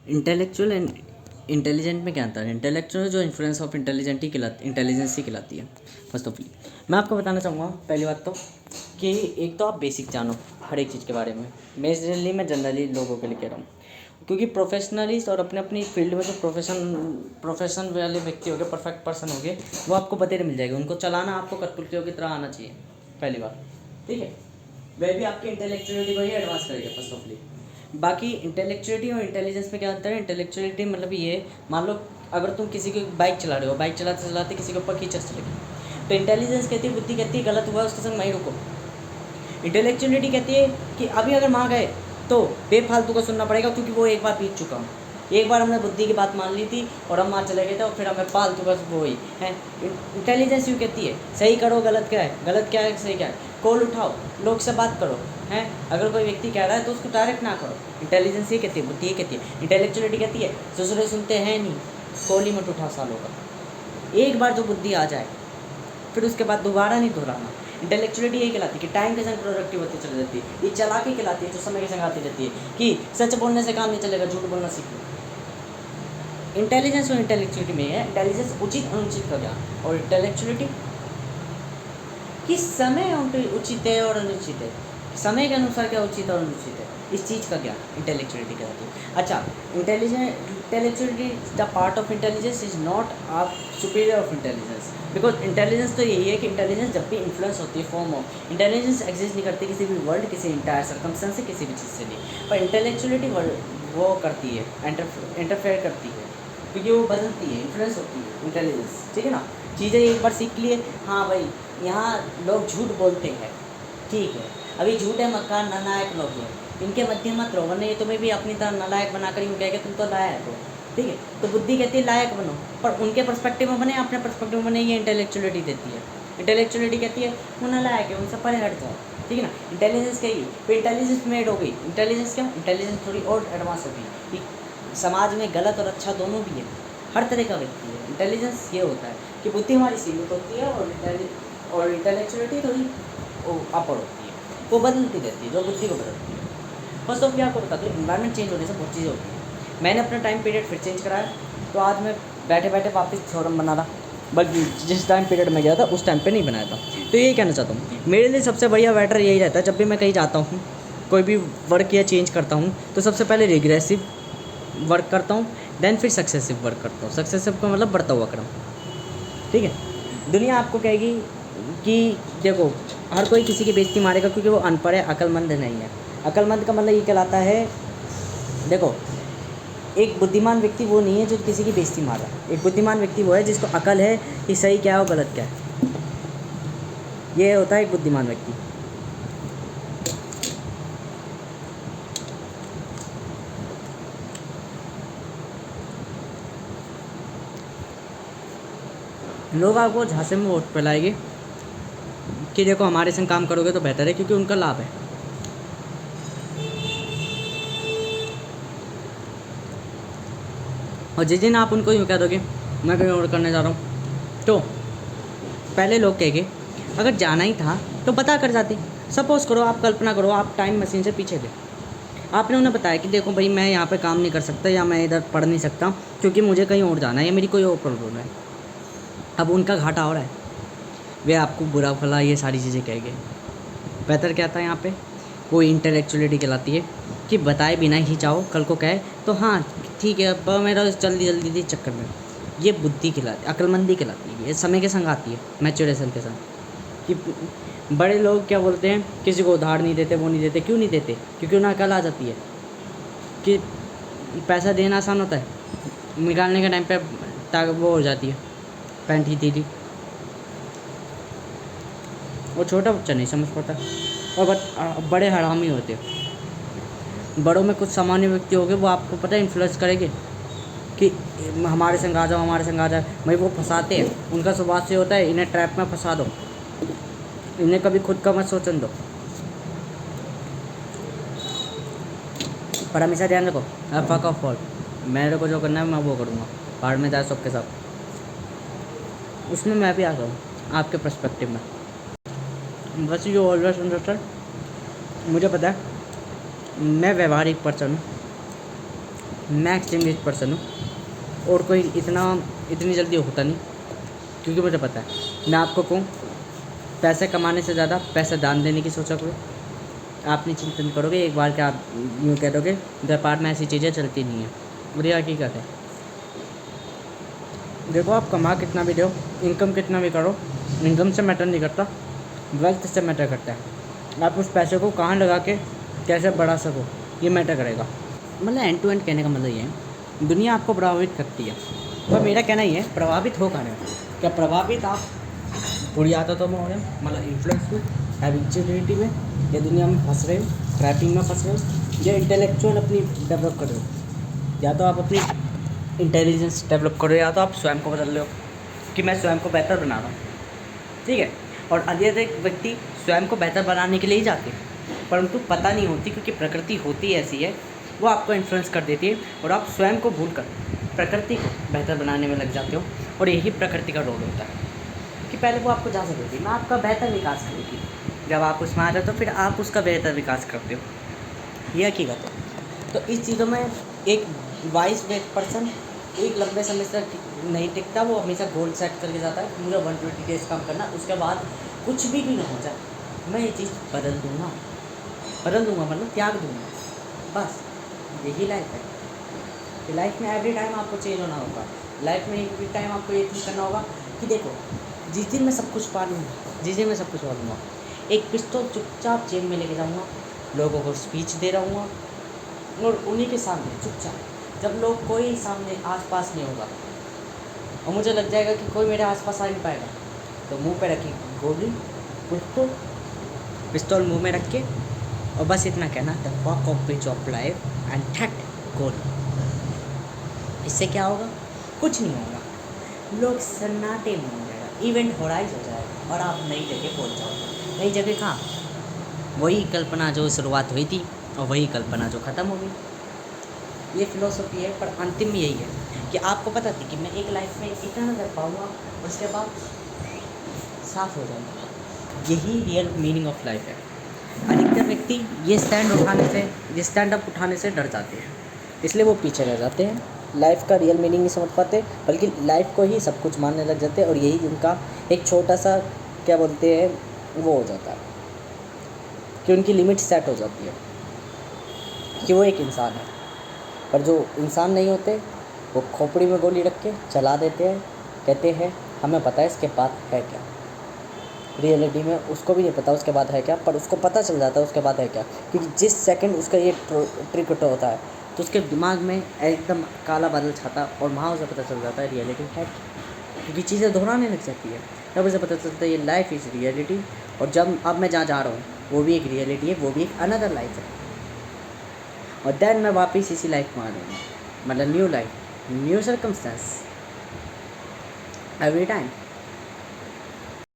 Intellectual and intelligent में क्या अंतर है? इंटेलेक्चुअल जो इन्फ्लुएंस ऑफ इंटेलिजेंस ही कहलाती है। फर्स्ट ऑफ ऑल मैं आपको बताना चाहूँगा पहली बात तो कि एक तो आप बेसिक जानो हर एक चीज़ के बारे में। मैं जनरली लोगों के लिए कह रहा हूँ, क्योंकि प्रोफेशनलिस्ट और अपने अपनी फील्ड में जो प्रोफेशन वाले व्यक्ति हो गए, परफेक्ट पर्सन हो गए, वो आपको बतेरे मिल जाएगा। उनको चलाना आपको कठपुतलियों की तरह आना चाहिए, पहली बात। ठीक है, वह भी आपकी इंटेलेक्चुअलिटी को ही एडवांस करेगा फर्स्ट ऑफ ऑल। बाकी इंटेलेक्चुअलिटी और इंटेलिजेंस में क्या अंतर है? इंटेलेक्चुअलिटी मतलब ये, मान लो अगर तुम किसी की बाइक चला रहे हो, बाइक चलाते चलाते किसी के ऊपर कीचड़ चलेगी, तो इंटेलिजेंस कहती है, बुद्धि कहती है गलत हुआ उसके संग वहीं रुको। इंटेलेक्चुअलिटी कहती है कि अभी अगर वहाँ गए तो बेफालतू का सुनना पड़ेगा, क्योंकि वो एक बार बीत चुका हूँ, एक बार हमने बुद्धि की बात मान ली थी और हम वहाँ चले गए थे और फिर हमें फालतू का वो ही है। इंटेलिजेंस यूँ कहती है सही करो, गलत क्या है सही क्या है, कॉल उठाओ, लोग से बात करो, हैं अगर कोई व्यक्ति कह रहा है तो उसको डायरेक्ट ना करो। इंटेलिजेंस ये कहती है, बुद्धि ये कहती है। इंटेलेक्चुअलिटी कहती है दूसरे सुनते हैं नहीं, कॉल ही मत उठा सालों का, एक बार जो बुद्धि आ जाए फिर उसके बाद दोबारा नहीं दोहराना। इंटेलेक्चुअलिटी यही कहलाती है कि टाइम के संग प्रोडक्टिव होती चली जाती है। ये चालाकी कहलाती है जो समय के संग आती रहती है कि सच बोलने से काम नहीं चलेगा, झूठ बोलना सीखो। इंटेलिजेंस और इंटेलेक्चुअलिटी में है इंटेलिजेंस उचित अनुचित का ज्ञान, और इंटेलेक्चुअलिटी कि समय उचित है और अनुचित है, समय के अनुसार क्या उचित और अनुचित है, इस चीज़ का ज्ञान इंटेलेक्चुअलिटी कहलाती है। अच्छा, intellectuality the part of intelligence is not a superior of intelligence, because intelligence तो यही है कि इंटेलिजेंस जब भी इन्फ्लुएंस होती है फॉर्म ऑफ इंटेलिजेंस एग्जिस्ट नहीं करती किसी भी वर्ल्ड, किसी इंटायर सर्कमस्टेंस से, किसी भी चीज़ से नहीं, पर इंटेलेक्चुअलिटी वो करती है, इंटरफेयर करती है, क्योंकि वो बदलती है, इन्फ्लुएंस होती है इंटेलिजेंस। ठीक है ना, चीज़ें एक बार सीख लिए, हाँ भाई यहाँ लोग झूठ बोलते हैं, ठीक है, अभी झूठे मक्कार नालायक लोग हैं, इनके मध्य मत रहो, वरना ये तुम्हें भी अपनी तरह नालायक बनाकर यूँ कहेगा तुम तो लायक हो। ठीक है, तो बुद्धि कहती है लायक बनो, पर उनके पर्सपेक्टिव में बने, अपने पर्सपेक्टिव में बने, ये इंटेलेक्चुअलिटी देती है। इंटेलेक्चुअलिटी कहती है वो नालायक है, उनसे परे हट जाओ। ठीक है ना, इंटेलिजेंस कहेगी फिर इंटेलिजेंस मेड हो गई। इंटेलिजेंस क्या, इंटेलिजेंस थोड़ी और एडवांस हो गई कि समाज में गलत और अच्छा दोनों भी है, हर तरह का व्यक्ति है। इंटेलिजेंस ये होता है कि बुद्धि हमारी सीमित होती है और इंटेलेक्चुअलिटी थोड़ी अपर होती है, वो बदलती रहती है, जो बुद्धि को बदलती है। फर्स्ट ऑफ क्या आपको बता दूँ, इन्वायरमेंट चेंज होने से बहुत चीज़ें होती हैं। मैंने अपना टाइम पीरियड फिर चेंज कराया, तो आज मैं बैठे बैठे वापस थ्योरम बना रहा, बल्कि जिस टाइम पीरियड में गया था उस टाइम पे नहीं बनाया था। तो यही कहना चाहता हूँ, मेरे लिए सबसे बढ़िया बेटर यही रहता है, जब भी मैं कहीं जाता हूँ, कोई भी वर्क या चेंज करता हूँ, तो सबसे पहले रिग्रेसिव वर्क करता हूँ, देन फिर सक्सेसिव वर्क करता हूँ। सक्सेसिव का मतलब बढ़ता हुआ क्रम। ठीक है, दुनिया आपको कहेगी कि देखो हर कोई किसी की बेइज्जती मारेगा क्योंकि वो अनपढ़ है, अक्लमंद नहीं है। अक्लमंद का मतलब ये कहलाता है, देखो एक बुद्धिमान व्यक्ति वो नहीं है जो किसी की बेइज्जती मार रहा है, एक बुद्धिमान व्यक्ति वो है जिसको अकल है कि सही क्या है और गलत क्या है, ये होता है एक बुद्धिमान व्यक्ति। लोग आपको झांसे में वोट पिलाएंगे कि देखो हमारे संग काम करोगे तो बेहतर है, क्योंकि उनका लाभ है। और जिस दिन आप उनको यूँ कह दोगे मैं कहीं और करने जा रहा हूँ, तो पहले लोग कहेंगे अगर जाना ही था तो बता कर जाते। सपोज़ करो, आप कल्पना करो, आप टाइम मशीन से पीछे गए, आपने उन्हें बताया कि देखो भाई मैं यहाँ पे काम नहीं कर सकता, या मैं इधर पढ़ नहीं सकता क्योंकि मुझे कहीं और जाना है, या मेरी कोई और प्रॉब्लम है। अब उनका घाटा हो रहा है, वे आपको बुरा भला ये सारी चीज़ें कहेंगे। बेहतर क्या था यहाँ पे, वो इंटेलेक्चुअलिटी कहलाती है कि बताए बिना ही चाहो, कल को कहे तो हाँ ठीक है, अब मेरा जल्दी चक्कर में, ये बुद्धि कहलाती, अक्लमंदी कहलाती है। ये समय के संग आती है, मैच्योरेशन के संग। कि बड़े लोग क्या बोलते हैं, किसी को उधार नहीं देते, वो नहीं देते, क्यों नहीं देते, क्योंकि उन्हें अकल आ जाती है कि पैसा देना आसान होता है, निकालने के टाइम पे वो हो जाती है पैंट ही दीदी। वो छोटा बच्चा नहीं समझ पाता, और बड़े हरामी होते हैं। बड़ों में कुछ सामान्य व्यक्ति हो गए, वो आपको पता है इन्फ्लुएंस करेंगे कि हमारे संग आ जाओ, हमारे संग आ जाओ। भाई वो फंसाते हैं, उनका स्वभाव से होता है इन्हें ट्रैप में फंसा दो, इन्हें कभी खुद का मत सोचने दो। पर हमेशा ध्यान रखो, फक ऑफ फॉल, मेरे को जो करना है मैं वो करूँगा, बाहर में जाए सबके साथ, उसमें मैं भी आ जाऊँ आपके पर्सपेक्टिव में। बस यू ऑलवेज अंडरस्टैंड, मुझे पता है मैं व्यवहारिक पर्सन हूँ, मैं एक्सट्रीमली रिच पर्सन हूँ और कोई इतनी जल्दी होता नहीं, क्योंकि मुझे पता है। मैं आपको कहूँ, पैसे कमाने से ज़्यादा पैसा दान देने की सोचा करो। आप नहीं चिंतन करोगे एक बार क्या आप यूँ कह दोगे व्यापार में ऐसी चीज़ें चलती नहीं हैं, और ये हकीकत है। देखो, आप कमा कितना भी दो, इनकम कितना भी करो, इनकम से मैटर नहीं करता, वेल्थ से मैटर करता है। आप उस पैसे को कहाँ लगा के कैसे बढ़ा सको, ये मैटर करेगा। मतलब एंड टू एंड कहने का मतलब ये है, दुनिया आपको प्रभावित करती है, पर मेरा कहना ये है, प्रभावित हो कहाँ रहे? क्या प्रभावित आप बुरी आदतों में हो रहे हो, मतलब इन्फ्लुएंस में, हैबिचुअलिटी में, या दुनिया में फंस रहे हो, ट्रैपिंग में फंस रहे हो, या इंटेलेक्चुअल अपनी डेवलप कर रहे हो? या तो आप अपनी इंटेलिजेंस डेवलप करो, या तो आप स्वयं को बदल रहे हो कि मैं स्वयं को बेहतर बना रहा हूँ, ठीक है। और अधिक व्यक्ति स्वयं को बेहतर बनाने के लिए ही जाते हैं, परंतु पता नहीं होती, क्योंकि प्रकृति होती ऐसी है, वो आपको इन्फ्लुएंस कर देती है और आप स्वयं को भूल कर प्रकृति को बेहतर बनाने में लग जाते हो। और यही प्रकृति का रोल होता है कि पहले वो आपको जा सकती मैं आपका बेहतर विकास करेगी, जब आप उसमें आ जाते हो फिर आप उसका बेहतर विकास करते हो, यह हकीकत है। तो इस चीज़ों में एक वाइस पर्सन एक लंबे समय तक नहीं टिकता, वो हमेशा गोल सेट करके जाता है, मुझे 120 डेज काम करना, उसके बाद कुछ भी ना हो जाए मैं ये चीज़ बदल दूँगा मतलब त्याग दूँगा, बस यही लाइफ है। कि लाइफ में एवरी टाइम आपको चेंज होना होगा, लाइफ में एवरी टाइम आपको ये चीज़ करना होगा कि देखो, जिस दिन मैं सब कुछ पा लूँगा, जिस दिन मैं सब कुछ पा लूँगा, एक पिस्तौल चुपचाप जेब में लेके जाऊँगा, लोगों को स्पीच दे रहूँगा, और उन्हीं के सामने चुपचाप, जब लोग कोई सामने आसपास नहीं होगा, और मुझे लग जाएगा कि कोई मेरे आसपास आ नहीं पाएगा, तो मुंह पे रखी गोली, पिस्तौल मुंह में रख के, और बस इतना कहना, the walk of pitch of life and that गोली। इससे क्या होगा? कुछ नहीं होगा, लोग सन्नाटे में हो जाएगा, इवेंट होराइज हो जाएगा, और आप नई जगह पहुंच जाओगे। नई जगह कहाँ? वही कल्पना जो शुरुआत हुई थी, और वही कल्पना जो ख़त्म हो गई। ये फिलोसफी है, पर अंतिम में यही है कि आपको पता थी कि मैं एक लाइफ में इतना कर पाऊँगा, और उसके बाद साफ हो जाऊँगा। यही रियल मीनिंग ऑफ लाइफ है। अधिकतर व्यक्ति ये स्टैंड अप उठाने से डर जाते हैं, इसलिए वो पीछे रह जाते हैं, लाइफ का रियल मीनिंग नहीं समझ पाते, बल्कि लाइफ को ही सब कुछ मानने लग जाते हैं, और यही उनका एक छोटा सा क्या बोलते हैं वो हो जाता है कि उनकी लिमिट सेट हो जाती है कि वो एक इंसान है। पर जो इंसान नहीं होते, वो खोपड़ी में गोली रख के चला देते हैं, कहते हैं हमें पता है इसके बाद है क्या। रियलिटी में उसको भी नहीं पता उसके बाद है क्या, पर उसको पता चल जाता है उसके बाद है क्या, क्योंकि जिस सेकंड उसका ये ट्रिक होता है, तो उसके दिमाग में एकदम काला बादल छाता, और वहाँ उसे पता चल जाता है रियलिटी है क्या, क्योंकि चीज़ें दोहराने लग जाती है, तब उसे पता चलता है ये लाइफ इज़ रियलिटी, और जब अब मैं जहाँ जा रहा हूँ वो भी एक रियलिटी है, वो भी एक अनदर लाइफ है, और देन मैं वापस इसी लाइफ में आ जाऊँगा, मतलब new life, new circumstance every time.